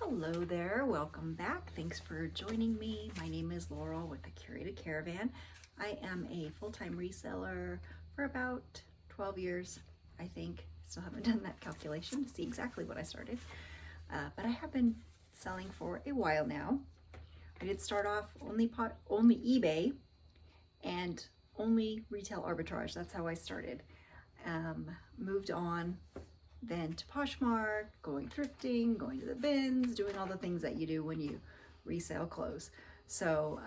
Hello there, welcome back. Thanks for joining me. My name is Laurel with the Curated Caravan. I am a full-time reseller for about 12 years, I think. Still haven't done that calculation to see exactly what I started, but I have been selling for a while now. I did start off only eBay and only retail arbitrage. That's how I started. Moved on then to Poshmark, going thrifting, going to the bins, doing all the things that you do when you resell clothes. So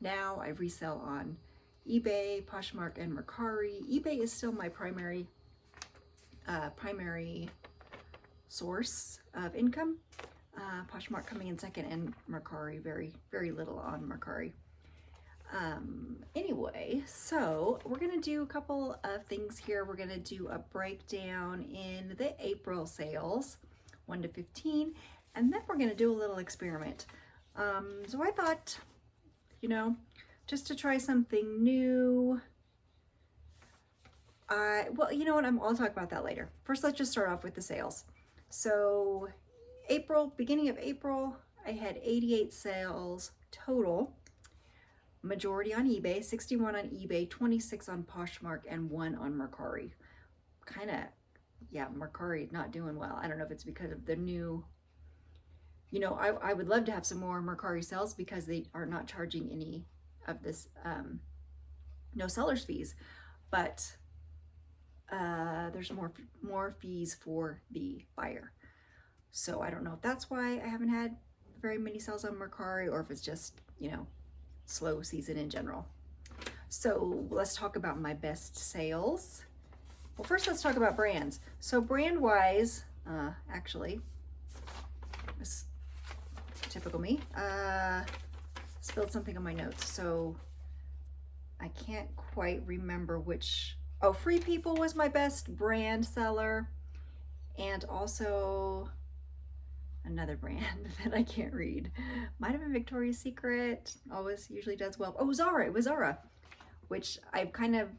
now I resell on eBay, Poshmark, and Mercari. eBay is still my primary source of income. Poshmark coming in second, and Mercari very little on Mercari. Anyway, so we're gonna do a couple of things here. We're gonna do a breakdown in the April sales, 1 to 15, and then we're gonna do a little experiment. So I thought, just to try something new. Well, you know what? I'll talk about that later. First, let's just start off with the sales. So beginning of April, I had 88 sales total. Majority on eBay, 61 on eBay, 26 on Poshmark, and 1 on Mercari. Mercari not doing well. I don't know if it's because of the new, I would love to have some more Mercari sales because they are not charging any of this, no seller's fees, but there's more fees for the buyer. So I don't know if that's why I haven't had very many sales on Mercari, or if it's just, slow season in general. So let's talk about my best sales. Well, first let's talk about brands. So brand wise, actually, this typical me, spilled something on my notes, so I can't quite remember which. Oh, Free People was my best brand seller, and also another brand that I can't read. Might have been Victoria's Secret, usually does well. Oh, Zara, it was Zara, which I don't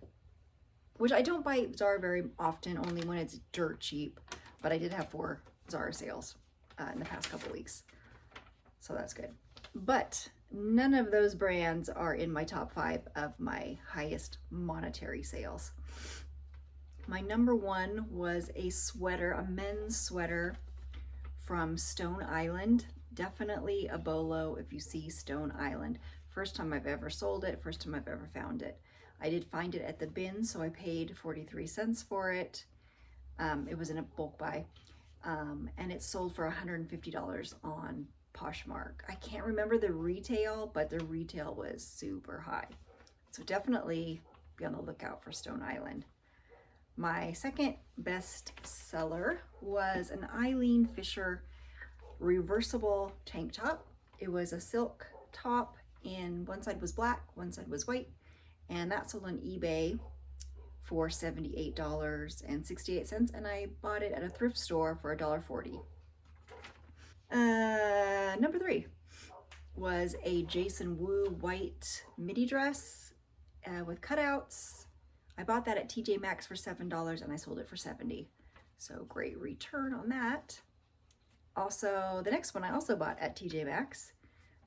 buy Zara very often, only when it's dirt cheap, but I did have 4 Zara sales in the past couple weeks, so that's good. But none of those brands are in my top 5 of my highest monetary sales. My number 1 was a sweater, a men's sweater from Stone Island. Definitely a bolo if you see Stone Island. First time I've ever sold it, first time I've ever found it. I did find it at the bin, so I paid 43 cents for it. It was in a bulk buy, and it sold for $150 on Poshmark. I can't remember the retail, but the retail was super high. So definitely be on the lookout for Stone Island. My second best seller was an Eileen Fisher reversible tank top. It was a silk top, and one side was black, one side was white, and that sold on eBay for $78.68, and I bought it at a thrift store for $1.40. Number 3 was a Jason Wu white midi dress with cutouts. I bought that at TJ Maxx for $7 and I sold it for $70. So great return on that. Also, the next one I also bought at TJ Maxx,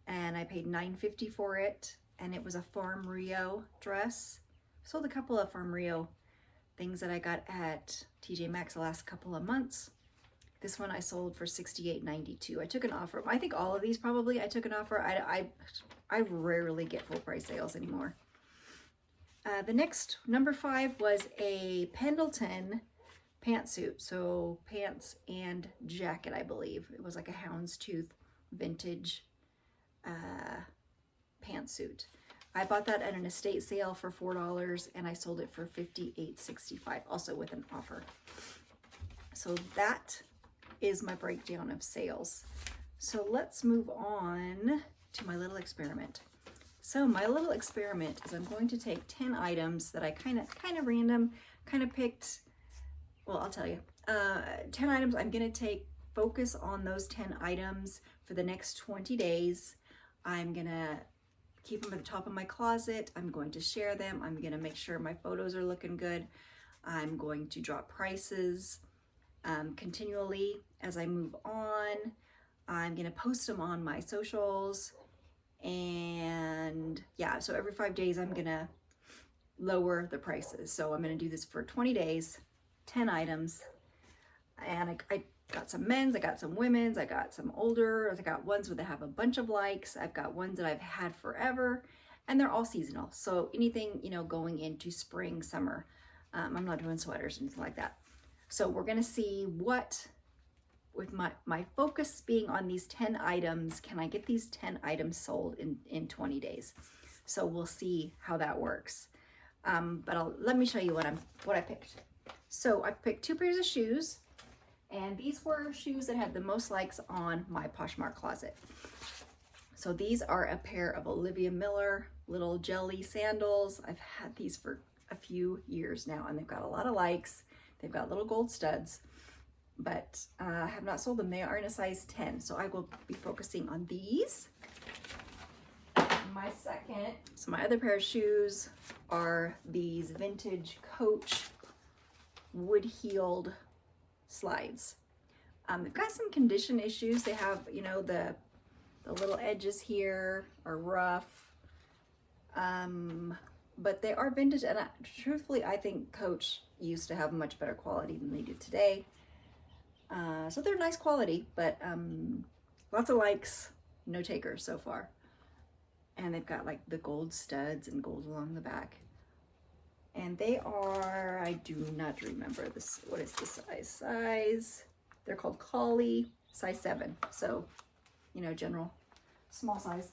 and I paid $9.50 for it, and it was a Farm Rio dress. Sold a couple of Farm Rio things that I got at TJ Maxx the last couple of months. This one I sold for $68.92. I took an offer. I think all of these probably I took an offer. I rarely get full price sales anymore. The next, number 5, was a Pendleton pantsuit. So pants and jacket, I believe. It was like a houndstooth vintage pantsuit. I bought that at an estate sale for $4, and I sold it for $58.65, also with an offer. So that is my breakdown of sales. So let's move on to my little experiment. So my little experiment is I'm going to take 10 items that I kind of random, picked. Well, I'll tell you. 10 items. I'm going to focus on those 10 items for the next 20 days. I'm going to keep them at the top of my closet. I'm going to share them. I'm going to make sure my photos are looking good. I'm going to drop prices continually as I move on. I'm gonna post them on my socials, and yeah, so every 5 days I'm gonna lower the prices. So I'm gonna do this for 20 days, 10 items, and I got some men's, I got some women's, I got some older, I got ones that have a bunch of likes, I've got ones that I've had forever, and they're all seasonal. So anything, you know, going into spring, summer. I'm not doing sweaters and anything like that. So we're gonna see what, with my focus being on these 10 items, can I get these 10 items sold in 20 days? So we'll see how that works. But let me show you what I picked. So I picked 2 pairs of shoes, and these were shoes that had the most likes on my Poshmark closet. So these are a pair of Olivia Miller little jelly sandals. I've had these for a few years now, and they've got a lot of likes. They've got little gold studs, but I have not sold them. They are in a size 10, so I will be focusing on these. My other pair of shoes are these vintage Coach wood-heeled slides. They've got some condition issues. They have, you know, the little edges here are rough, but they are vintage, and truthfully, I think Coach used to have much better quality than they do today. So they're nice quality, but lots of likes, no takers so far. And they've got like the gold studs and gold along the back. And they are, I do not remember this, what is the size? They're called Collie, size 7. So, you know, general, small size.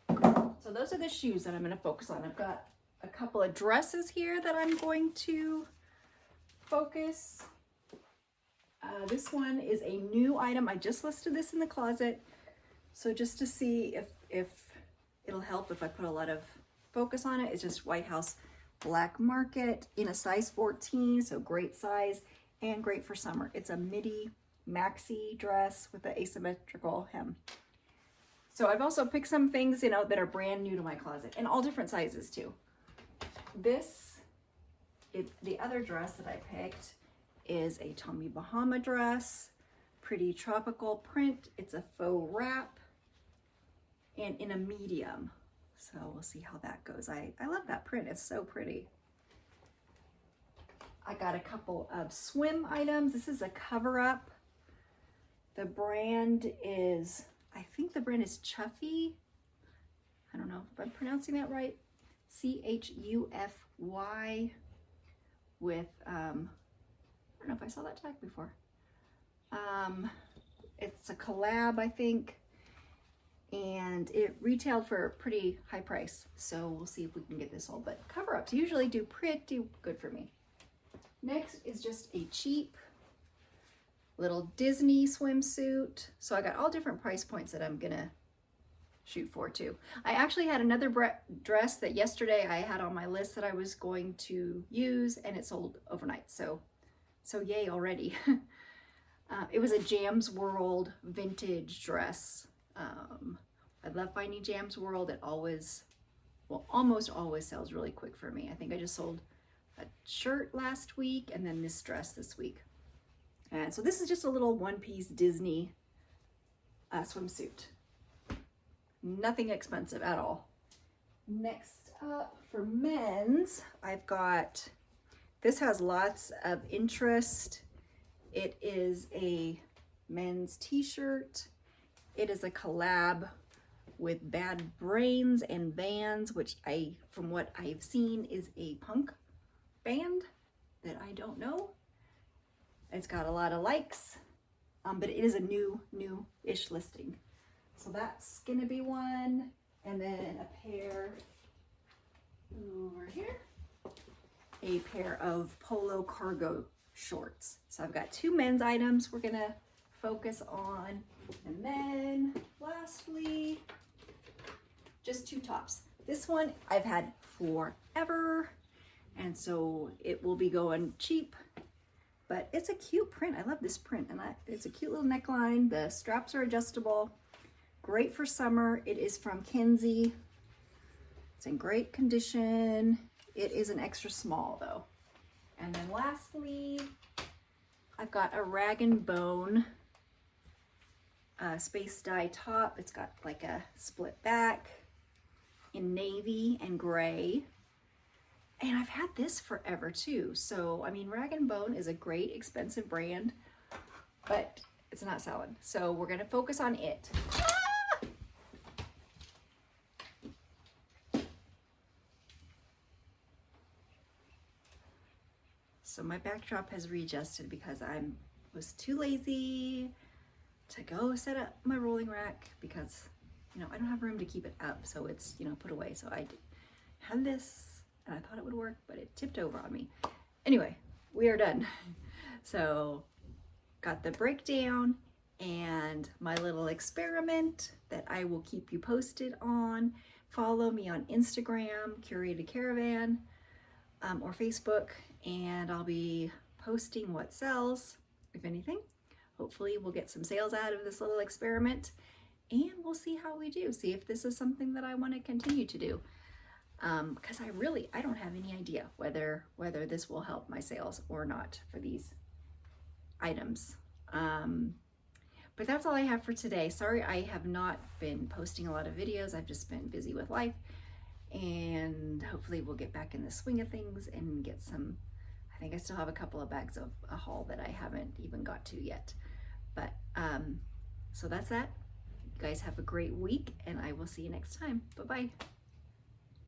So those are the shoes that I'm gonna focus on. I've got a couple of dresses here that I'm going to focus. This one is a new item. I just listed this in the closet. So just to see if it'll help if I put a lot of focus on it. It's just White House Black Market in a size 14, so great size and great for summer. It's a midi maxi dress with an asymmetrical hem. So I've also picked some things, you know, that are brand new to my closet, and all different sizes too. The other dress that I picked is a Tommy Bahama dress, pretty tropical print. It's a faux wrap and in a medium. So we'll see how that goes. I love that print. It's so pretty. I got a couple of swim items. This is a cover up. The brand is, I think the brand is Chuffy. I don't know if I'm pronouncing that right. Chuffy with, I don't know if I saw that tag before. It's a collab, I think, and it retailed for a pretty high price. So we'll see if we can get this sold, but cover-ups usually do pretty good for me. Next is just a cheap little Disney swimsuit. So I got all different price points that I'm gonna shoot for too. I actually had another dress that yesterday I had on my list that I was going to use, and it sold overnight. So yay already. It was a Jam's World vintage dress. I love finding Jam's World. It always, well, almost always sells really quick for me. I think I just sold a shirt last week and then this dress this week. And so this is just a little one-piece Disney swimsuit. Nothing expensive at all. Next up for men's, I've got, this has lots of interest. It is a men's t-shirt. It is a collab with Bad Brains and Vans, which from what I've seen, is a punk band that I don't know. It's got a lot of likes, but it is a new-ish listing. So that's gonna be one. And then a pair over here, a pair of polo cargo shorts. So I've got 2 men's items we're gonna focus on. And then lastly, just 2 tops. This one I've had forever, and so it will be going cheap, but it's a cute print. I love this print, and it's a cute little neckline. The straps are adjustable. Great for summer. It is from Kenzie. It's in great condition. It is an extra small though. And then lastly, I've got a Rag & Bone space dye top. It's got like a split back in navy and gray. And I've had this forever too. So, I mean, Rag & Bone is a great expensive brand, but it's not selling. So we're gonna focus on it. So my backdrop has readjusted because I was too lazy to go set up my rolling rack because, you know, I don't have room to keep it up. So it's, you know, put away. So I had this and I thought it would work, but it tipped over on me. Anyway, we are done. So got the breakdown and my little experiment that I will keep you posted on. Follow me on Instagram, Curated Caravan, or Facebook, and I'll be posting what sells, if anything. Hopefully we'll get some sales out of this little experiment, and we'll see how we do. See if this is something that I want to continue to do. Because I don't have any idea whether this will help my sales or not for these items. But that's all I have for today. Sorry, I have not been posting a lot of videos. I've just been busy with life, and hopefully we'll get back in the swing of things and get some. I think I still have a couple of bags of a haul that I haven't even got to yet. But so that's that. You guys have a great week, and I will see you next time. Bye-bye.